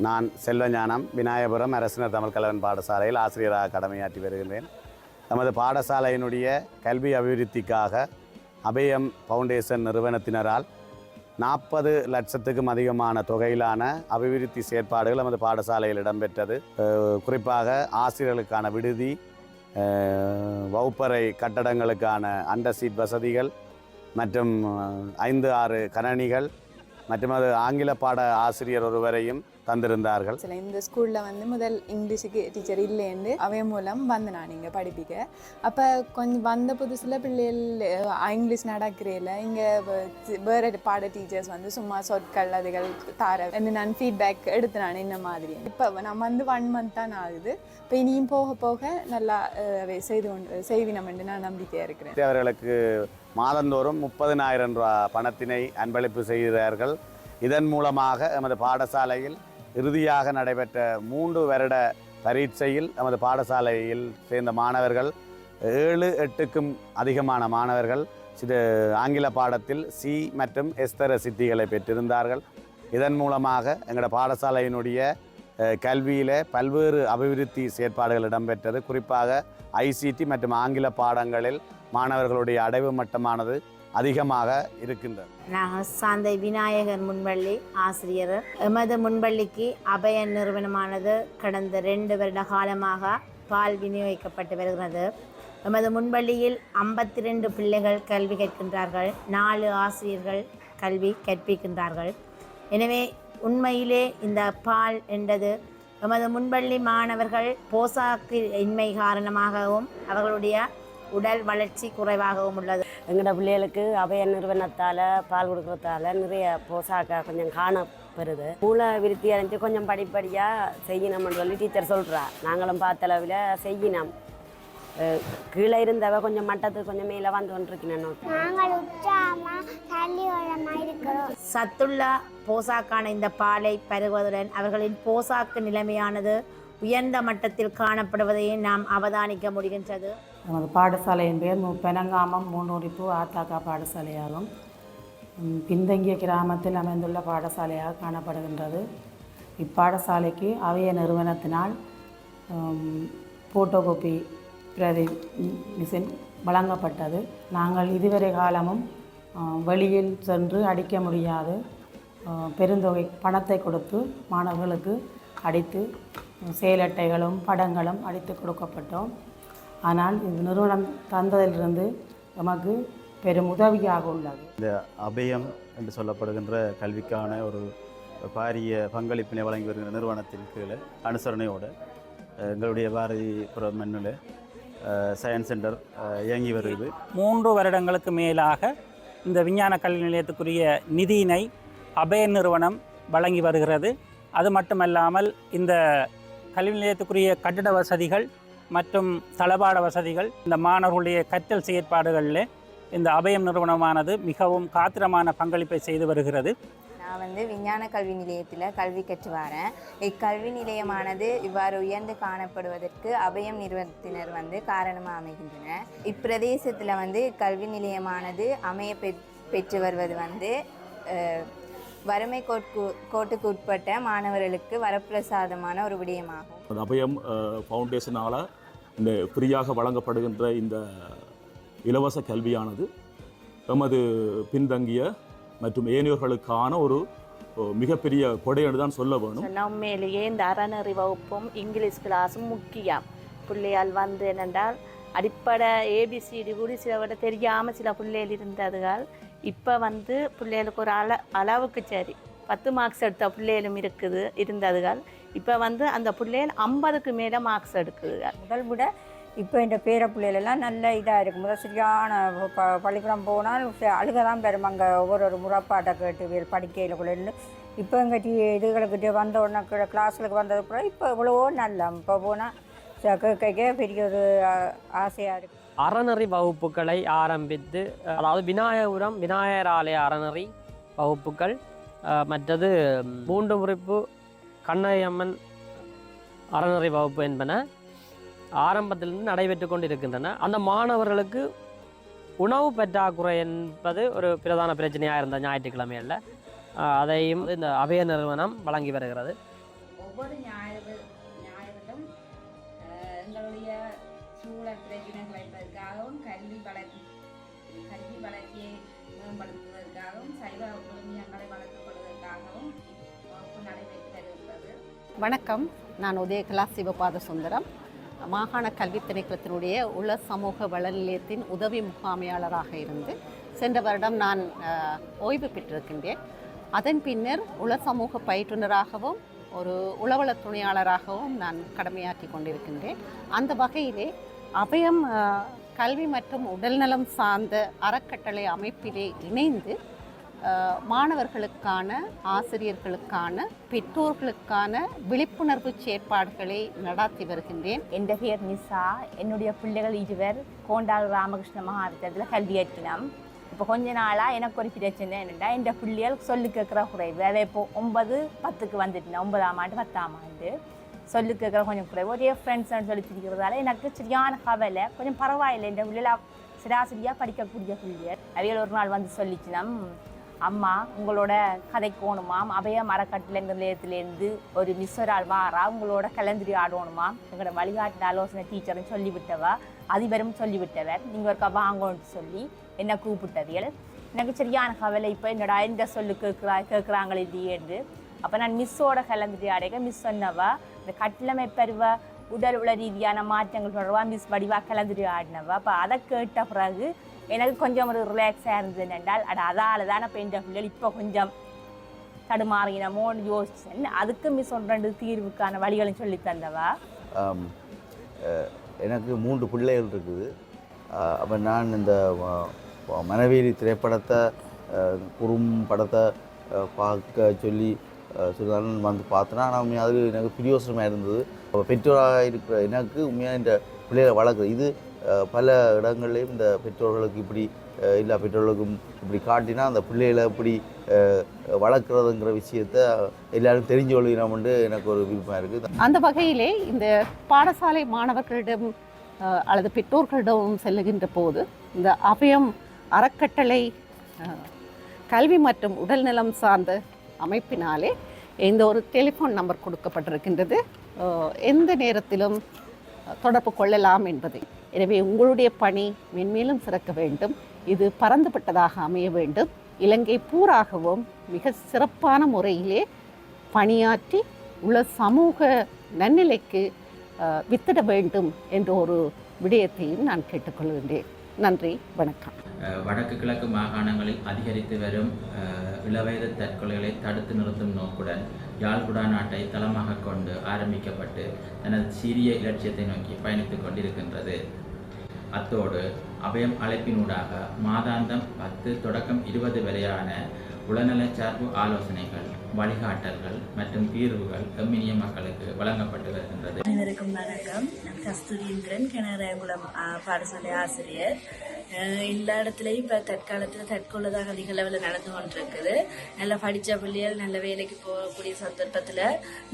நான் செல்வஞானம் விநாயகபுரம் அரசினர் தமிழ் கலவன் பாடசாலையில் ஆசிரியராக கடமையாற்றி வருகின்றேன். நமது பாடசாலையினுடைய கல்வி அபிவிருத்திக்காக அபயம் ஃபவுண்டேஷன் நிறுவனத்தினரால் 40 லட்சத்துக்கும் அதிகமான தொகையிலான அபிவிருத்தி செயற்பாடுகள் நமது பாடசாலையில் இடம்பெற்றது. குறிப்பாக ஆசிரியர்களுக்கான விடுதி, வகுப்பறை கட்டடங்களுக்கான அண்டர் சீட் வசதிகள் மற்றும் 5-6 கணனிகள் மற்றும் அது ஆங்கில பாட ஆசிரியர் ஒருவரையும் தந்திருந்தார்கள். இந்த ஸ்கூலில் முதல் இங்கிலீஷுக்கு டீச்சர் இல்லைன்னு அவை மூலம் வந்து நான் இங்கே படிப்பிக்க. அப்போ கொஞ்சம் வந்த புதுசில் பிள்ளைகள் இங்கிலீஷ் நடக்கிறேல இங்கே வேறு பாட டீச்சர்ஸ் சும்மா சொற்கள் அதுகள் தார நான் ஃபீட்பேக் எடுத்து நான் இந்த மாதிரி. இப்போ நான் 1 month தான் ஆகுது. இப்போ இனியும் போக போக நல்லா செய்வினம் என்று நான் நம்பிக்கையாக இருக்கிறேன். அவர்களுக்கு மாதந்தோறும் 30,000 ரூபா பணத்தினை அன்பளிப்பு செய்கிறார்கள். இதன் மூலமாக நமது பாடசாலையில் இறுதியாக நடைபெற்ற 3 வருட பரீட்சையில் நமது பாடசாலையில் சேர்ந்த மாணவர்கள் 7-8க்கும் அதிகமான மாணவர்கள் ஆங்கில பாடத்தில் C மற்றும் S தர சித்திகளை பெற்றிருந்தார்கள். இதன் மூலமாக எங்களோட பாடசாலையினுடைய கல்வியில் பல்வேறு அபிவிருத்தி செயற்பாடுகள் இடம்பெற்றது. குறிப்பாக ICT மற்றும் ஆங்கில பாடங்களில் மாணவர்களுடைய அடைவு மட்டமானது அதிகமாக இருக்கின்றது. நாங்கள் சாந்தை விநாயகர் முன்பள்ளி ஆசிரியர். எமது முன்பள்ளிக்கு அபய நிறுவனமானது கடந்த 2 வருட காலமாக பால் விநியோகிக்கப்பட்டு வருகிறது. எமது முன்பள்ளியில் 52 பிள்ளைகள் கல்வி கற்கின்றார்கள். 4 ஆசிரியர்கள் கல்வி கற்பிக்கின்றார்கள். எனவே உண்மையிலே இந்த பால் என்றது எமது முன்பள்ளி மாணவர்கள் போசாக்கு இன்மை காரணமாகவும் அவர்களுடைய உடல் வளர்ச்சி குறைவாகவும் உள்ளது. எங்களோட பிள்ளைகளுக்கு அபய நிறுவனத்தால் பால் கொடுக்கறதால நிறைய போசாக்க கொஞ்சம் காணப்படுது. மூளை விருத்தி அடைஞ்சு கொஞ்சம் படிப்படியாக செய்யணும்னு சொல்லி டீச்சர் சொல்கிறா. நாங்களும் பார்த்தளவில் செய்யணும். கீழே இருந்தவ கொஞ்சம் மட்டத்துக்கு கொஞ்சம் மேலே வந்து கொண்டிருக்கணும். சத்துள்ள போசாக்கான இந்த பாலை பருகுவதுடன் அவர்களின் போசாக்கு நிலைமையானது உயர்ந்த மட்டத்தில் காணப்படுவதையே நாம் அவதானிக்க முடிகின்றது. நமது பாடசாலையின் பெயர் பெனங்காமம் 3 ஆத்தாக்கா பாடசாலையாகும். பின்தங்கிய கிராமத்தில் அமைந்துள்ள பாடசாலையாக காணப்படுகின்றது. இப்பாடசாலைக்கு அவைய நிறுவனத்தினால் போட்டோகோப்பி பிரதி மிஷின் வழங்கப்பட்டது. நாங்கள் இதுவரை காலமும் வெளியில் சென்று அடிக்க முடியாது பெருந்தொகை பணத்தை கொடுத்து மாணவர்களுக்கு அடித்து செயலட்டைகளும் படங்களும் அடித்து கொடுக்கப்பட்டோம். ஆனால் இந்த நிறுவனம் தந்ததிலிருந்து நமக்கு பெரும் உதவியாக உள்ளது. இந்த அபயம் என்று சொல்லப்படுகின்ற கல்விக்கான ஒரு பாரிய பங்களிப்பினை வழங்கி வருகிற நிறுவனத்தின் கீழே அனுசரணையோடு எங்களுடைய பாரதிபுரம் மண்ணில் சயின்ஸ் சென்டர் இயங்கி வருகிறது. 3 வருடங்களுக்கு மேலாக இந்த விஞ்ஞான கல்வி நிலையத்துக்குரிய நிதியினை அபய நிறுவனம் வழங்கி வருகிறது. அது மட்டுமல்லாமல் இந்த கல்வி நிலையத்துக்குரிய கட்டிட வசதிகள் மற்றும் தளபாட வசதிகள், இந்த மாணவர்களுடைய கற்றல் செயற்பாடுகளில் இந்த அபயம் நிறுவனமானது மிகவும் காத்திரமான பங்களிப்பை செய்து வருகிறது. நான் விஞ்ஞான கல்வி நிலையத்தில் கல்வி கற்று வரேன். இக்கல்வி நிலையமானது இவ்வாறு உயர்ந்து காணப்படுவதற்கு அபயம் நிறுவனத்தினர் காரணமாக அமைகின்றனர். இப்பிரதேசத்தில் கல்வி நிலையமானது அமைய பெற்று வருவது வறுமை கோட்டுக்கு உட்பட்ட மாணவர்களுக்கு வரப்பிரசாதமான ஒரு விடயமாகும். அபயம் ஃபவுண்டேஷனால் இந்த ஃப்ரீயாக வழங்கப்படுகின்ற இந்த இலவச கல்வியானது எமது பின்தங்கிய மற்றும் ஏனையோர்களுக்கான ஒரு மிகப்பெரிய கொடைன்னு தான் சொல்ல வேணும். நம்மையிலேயே இந்த அறநெறி வகுப்பும் இங்கிலீஷ் கிளாஸும் முக்கியம். பிள்ளையால் என்னென்றால் அடிப்படை ABCD கூட சில விட தெரியாமல் சில பிள்ளைகள் இருந்ததுகள் இப்போ பிள்ளைகளுக்கு ஒரு அளவுக்கு சரி 10 மார்க்ஸ் எடுத்த பிள்ளைகளும் இருந்ததுகள் இப்போ அந்த பிள்ளைகள் 50க்கு மேலே மார்க்ஸ் எடுக்குதுகள். முதல் விட இப்போ இந்த பேர பிள்ளைகளெல்லாம் நல்ல இதாக இருக்குது. முதல் சரியான பள்ளிக்கூடம் போனால் அழுக தான் பெறும். அங்கே ஒவ்வொரு முறைப்பாட்டை கேட்டு படிக்கையில் கூட இப்போ எங்கள் இதுகளுக்கிட்டே வந்த உடனே கிளாஸுக்கு வந்தது கூட இப்போ இவ்வளவோ நல்ல இப்போ போனால் கேட்க பெரிய ஒரு ஆசையாக இருக்குது. அறநெறி வகுப்புகளை ஆரம்பித்து, அதாவது விநாயகபுரம் விநாயகர் ஆலய அறநெறி வகுப்புகள், மற்றது மூண்டுமுறிப்பு கண்ணையம்மன் அறநெறி வகுப்பு என்பன ஆரம்பத்திலிருந்து நடைபெற்று கொண்டிருக்கின்றன. அந்த மாணவர்களுக்கு உணவு பற்றாக்குறை என்பது ஒரு பிரதான பிரச்சனையாக இருந்த ஞாயிற்றுக்கிழமைகளில் அதையும் இந்த அபய நிறுவனம் வழங்கி வருகிறது. ஒவ்வொரு ஞாயிறிலும் எங்களுடைய சூழல் பிரச்சனை குறைப்பதற்காகவும் கல்வி வளர்ச்சியை மேம்படுத்துவதற்காகவும் சைவ விழுமியங்களை வளர்த்துக் வகுப்பு நடைபெற்று வருகிறது. வணக்கம், நான் உதயகலா சிவபாத சுந்தரம், மாகாண கல்வித் திணைக்களத்தினுடைய உள சமூக வள நிலையத்தின் உதவி முகாமையாளராக இருந்து சென்ற வருடம் நான் ஓய்வு பெற்றிருக்கின்றேன். அதன் பின்னர் உள சமூக பயிற்றுனராகவும் ஒரு உளவள துணையாளராகவும் நான் கடமையாற்றி கொண்டிருக்கின்றேன். அந்த வகையிலே அபயம் கல்வி மற்றும் உடல்நலம் சார்ந்த அறக்கட்டளை அமைப்பிலே இணைந்து மாணவர்களுக்கான, ஆசிரியர்களுக்கான, பெற்றோர்களுக்கான விழிப்புணர்வு செயற்பாடுகளை நடாத்தி வருகின்றேன். என் பெயர் நிசா. என்னுடைய பிள்ளைகள் இருவர் கோண்டால் ராமகிருஷ்ண மகாவித்தியாலயத்தில் கல்வியேற்றினோம். இப்போ கொஞ்ச நாளாக எனக்கு ஒரு பிரச்சனை என்னென்னா, என் பிள்ளைகள் சொல்லி கேட்குற குறைவு. அதை இப்போது 9, 10க்கு வந்துட்டுனா 9ஆம் ஆண்டு 10ஆம் ஆண்டு சொல்லி கேட்குற கொஞ்சம் குறைவு. ஒரே ஃப்ரெண்ட்ஸ்ன்னு சொல்லி திரிக்கிறதால எனக்கு சரியான கவலை. கொஞ்சம் பரவாயில்லை, என் பிள்ளைகள் சராசரியாக படிக்கக்கூடிய பிள்ளைகள். அவைகள் ஒரு நாள் வந்து சொல்லிச்சுனா, அம்மா உங்களோட கதைக்கோணுமாம், அபயம் அறக்கட்டளை நிலையத்திலேருந்து ஒரு மிஸ்ஸரால் வாரா, உங்களோட கலந்துரி ஆடணுமா, எங்களோட வழிகாட்டு ஆலோசனை டீச்சர்னு சொல்லிவிட்டவா, அதிபரும் சொல்லிவிட்டவர், நீங்கள் ஒருக்கா வாங்கன்னு சொல்லி என்னை கூப்பிட்டவியல். எனக்கு சரியான கவலை. இப்போ என்னடா எந்த சொல்லு கேட்குறாங்களே இல்லையேன்று. அப்போ நான் மிஸ்ஸோட கலந்துரி ஆடைக்க மிஸ் சொன்னவா, இந்த கட்டளமை பருவ உடல் உள ரீதியான மாற்றங்கள் தொடர்பாக மிஸ் வடிவாக கலந்துரி ஆடினவா. அப்போ அதை கேட்ட பிறகு எனக்கு கொஞ்சம் ஒரு ரிலாக்ஸாக இருந்தது. என்றால் அதால் தான் இப்போ என் பிள்ளைகள் இப்போ கொஞ்சம் தடுமாறினமோன்னு யோசிச்சேன். அதுக்கு மிஸ் 1-2 தீர்வுக்கான வழிகளும் சொல்லி தந்தவா. எனக்கு 3 பிள்ளைகள் இருக்குது. அப்போ நான் இந்த மனவேலி திரைப்படத்தை குறும்படத்தை பார்க்க சொல்லி சொல்லுதான் வந்து பார்த்தேன்னா, நான் உண்மையாக அது எனக்கு பிரியோசனமாக இருந்தது. அப்போ பெற்றோராக இருக்கிற எனக்கு உண்மையாக இந்த பிள்ளைகளை வளர்க்குறது இது பல இடங்கள்லேயும் இந்த பெற்றோர்களுக்கு இப்படி இல்லை, பெற்றோர்களுக்கும் இப்படி காட்டினா அந்த பிள்ளைகளை இப்படி வளர்க்குறதுங்கிற விஷயத்த எல்லாரும் தெரிஞ்சு கொள்கிறோம்னு எனக்கு ஒரு விருப்பம் இருக்குது. அந்த வகையிலே இந்த பாடசாலை மாணவர்களிடம் அல்லது பெற்றோர்களிடம் செல்லுகின்ற போது இந்த அபயம் அறக்கட்டளை கல்வி மற்றும் உடல்நலம் சார்ந்த அமைப்பினாலே இந்த ஒரு டெலிஃபோன் நம்பர் கொடுக்கப்பட்டிருக்கின்றது. எந்த நேரத்திலும் தொடர்பு கொள்ளலாம் என்பதை. எனவே உங்களுடைய பணி மென்மேலும் சிறக்க வேண்டும். இது பரந்துபட்டதாக அமைய வேண்டும். இலங்கை பூராகவும் மிக சிறப்பான முறையிலே பணியாற்றி உள்ள சமூக நன்னிலைக்கு வித்திட வேண்டும் என்ற ஒரு விடயத்தையும் நான் கேட்டுக்கொள்கின்றேன். நன்றி, வணக்கம். வடக்கு கிழக்கு மாகாணங்களில் அதிகரித்து வரும் இளவயது தற்கொலைகளை தடுத்து நிறுத்தும் நோக்குடன் யாழ்குடா நாட்டை தளமாக கொண்டு ஆரம்பிக்கப்பட்டு தனது சீரிய இலட்சியத்தை நோக்கி பயணித்து கொண்டிருக்கின்றது. அத்தோடு அபயம் அழைப்பினூடாக மாதாந்தம் 10 தொடக்கம் 20 வரையான உளநலச் சார்பு ஆலோசனைகள், வழிகாட்டல்கள் மற்றும் தீர்வுகள் எம்மினிய மக்களுக்கு வழங்கப்பட்டு வருகின்றது. அனைவருக்கும் வணக்கம். நான் கஸ்தூரியந்திரன், கனராயகுளம் பாடசாலை ஆசிரியர். எல்லா இடத்துலையும் இப்போ தற்காலத்தில் தற்கொலை தான் அதிக அளவில் நடந்து கொண்டிருக்குது. நல்லா படித்த பிள்ளைகள் நல்ல வேலைக்கு போகக்கூடிய சந்தர்ப்பத்தில்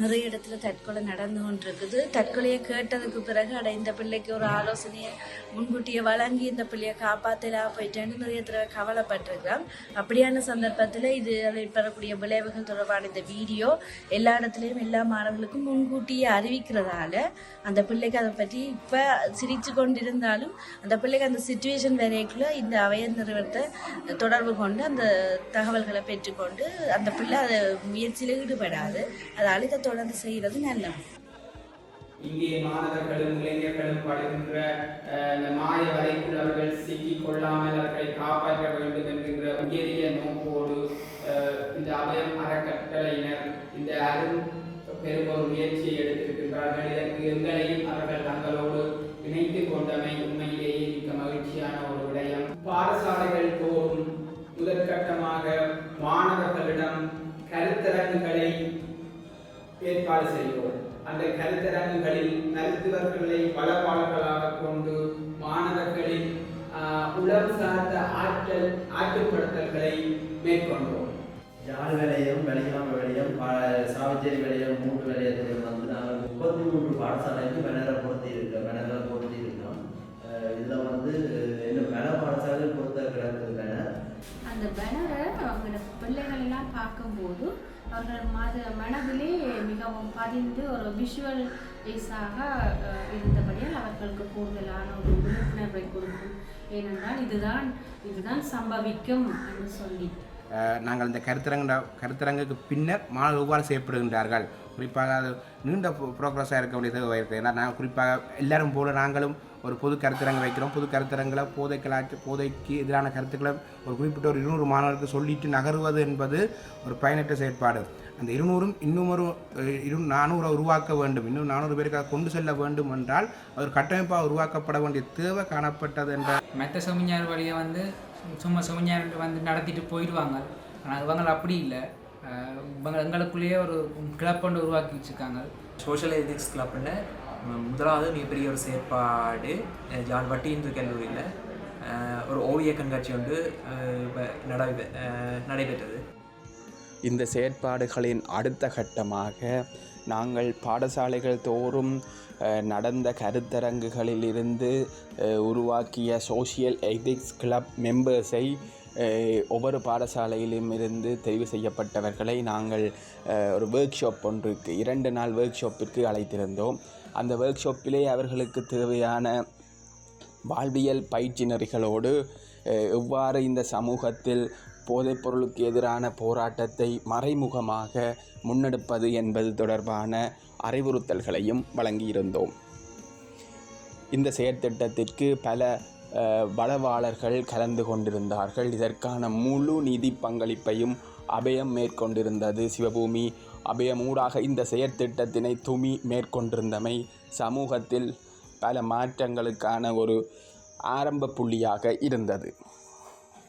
நிறைய இடத்துல தற்கொலை நடந்து கொண்டிருக்குது. தற்கொலையை கேட்டதுக்கு பிறகு இந்த பிள்ளைக்கு ஒரு ஆலோசனையை முன்கூட்டியே வழங்கி இந்த பிள்ளையை காப்பாற்றலாம் போயிட்டேன்னு நிறைய தடவை கவலைப்பட்டிருக்கிறோம். அப்படியான சந்தர்ப்பத்தில் இது அதை பெறக்கூடிய விளைவுகள் தொடர்பான இந்த வீடியோ எல்லா இடத்துலையும் எல்லா மாணவர்களுக்கும் முன்கூட்டியே அறிவிக்கிறதால அந்த பிள்ளைக்கு அதை பற்றி இப்போ சிரித்து கொண்டிருந்தாலும் அந்த பிள்ளைக்கு அந்த சிச்சுவேஷன் வரைக்குள்ள இந்த அவையர் நிறுவனத்தை தொடர்பு கொண்டு அந்த தகவல்களை பெற்றுக்கொண்டு அந்த பிள்ளை அதை முயற்சியில் ஈடுபடாது. அதால் இதை தொடர்ந்து செய்கிறது நல்லது. இங்கே மாணவர்களும் இளைஞர்களும் படுகின்ற இந்த மாய வலைக்குள் அவர்கள் சிக்கிக் கொள்ளாமல் அவர்களை காப்பாற்ற வேண்டும் என்கின்ற உயரிய நோக்கோடு இந்த அபயம் அறக்கட்டளையினர் இந்த பெரும் ஒரு முயற்சியை எடுத்திருக்கின்றார்கள். இதற்கு எங்களையும் அவர்கள் தங்களோடு இணைத்து கொண்டமை உண்மையிலேயே மிக்க மகிழ்ச்சியான ஒரு விடயம். பாடசாலைகள் தோறும் முதற்கட்டமாக மாணவர்களிடம் கருத்தரங்குகளை ஏற்பாடு செய்கிறோம். அந்த கருத்தரங்குகளில் மருத்துவர்களை வளவாளர்களாக கொண்டு மாணவர்களின் உளம் சார்ந்த ஆற்றுப்படுத்தல்களை மேற்கொண்டோம். யாழ் வேலையும் வெளியாம வேலையும் சாவச்சேரி வேலையும் 3 வேலையத்திலும் வந்து நாங்கள் 33 பாடசாலைக்கு பேனரை பொருத்தி இருக்கோம். இதில் வந்து இன்னும் பல பாடசாலை பொறுத்த கிடக்குது பேனர். அந்த பேனரை அவங்க பிள்ளைகள் எல்லாம் பார்க்கும்போது அவர்கள் மனதிலே மிகவும் பதிந்து ஒரு விஷுவலைஸாக இருந்தபடியால் அவர்களுக்கு கூடுதலான ஒரு விழிப்புணர்வை கொடுக்கும். ஏனென்றால் இதுதான் சம்பவிக்கும் என்று சொல்லி நாங்கள் இந்த கருத்தரங்குக்கு பின்னர் மாணவர்கள் எவ்வாறு செய்யப்படுகின்றார்கள், குறிப்பாக அது நீண்ட ப்ரோக்ரஸாக இருக்க வேண்டிய தேவை இருக்குது. ஏன்னா நாங்கள் குறிப்பாக எல்லாரும் போல நாங்களும் ஒரு பொது கருத்தரங்கு வைக்கிறோம். பொது கருத்தரங்களை போதைக்கு எதிரான கருத்துக்களை ஒரு குறிப்பிட்ட ஒரு 200 மாணவர்களுக்கு சொல்லிட்டு நகருவது என்பது ஒரு பயனற்ற செயற்பாடு. அந்த 200ம் இன்னும் ஒரு 400 உருவாக்க வேண்டும், இன்னும் 400 பேருக்கு கொண்டு செல்ல வேண்டும் என்றால் ஒரு கட்டமைப்பாக உருவாக்கப்பட வேண்டிய தேவை காணப்பட்டது என்ற மற்ற செமினார் வழியை சும்மா செமினார் நடத்திட்டு போயிடுவாங்க. ஆனால் இவங்க அப்படி இல்லை, இவங்க எங்களுக்குள்ளேயே ஒரு கிளப் ஒன்று உருவாக்கி வச்சுருக்காங்க. சோஷியல் எதிக்ஸ் கிளப்னு முதலாவது மிகப்பெரிய ஒரு செயற்பாடு ஜான் வட்டியின்ற கல்லூரியில் ஒரு ஓவிய கண்காட்சி ஒன்று நடைபெற்றது. இந்த செயற்பாடுகளின் அடுத்த கட்டமாக நாங்கள் பாடசாலைகள் தோறும் நடந்த கருத்தரங்குகளிலிருந்து உருவாக்கிய சோஷியல் எதிக்ஸ் கிளப் மெம்பர்ஸை ஒவ்வொரு பாடசாலையிலும் இருந்து தெரிவு செய்யப்பட்டவர்களை நாங்கள் ஒரு ஒர்க் ஷாப் ஒன்றுக்கு 2 நாள் ஒர்க் ஷாப்பிற்கு அழைத்திருந்தோம். அந்த ஒர்க் ஷாப்பிலே அவர்களுக்கு தேவையான வாழ்வியல் பயிற்சி நெறிகளோடு எவ்வாறு இந்த சமூகத்தில் போதைப்பொருளுக்கு எதிரான போராட்டத்தை மறைமுகமாக முன்னெடுப்பது என்பது தொடர்பான அறிவுறுத்தல்களையும் வழங்கியிருந்தோம். இந்த செயற்திட்டத்திற்கு பல வளவாளர்கள் கலந்து கொண்டிருந்தார்கள். இதற்கான முழு நிதி பங்களிப்பையும் அபயம் மேற்கொண்டிருந்தது. சிவபூமி அபயமூடாக இந்த செயற்திட்டத்தினை துமி மேற்கொண்டிருந்தமை சமூகத்தில் பல மாற்றங்களுக்கான ஒரு ஆரம்ப புள்ளியாக இருந்தது.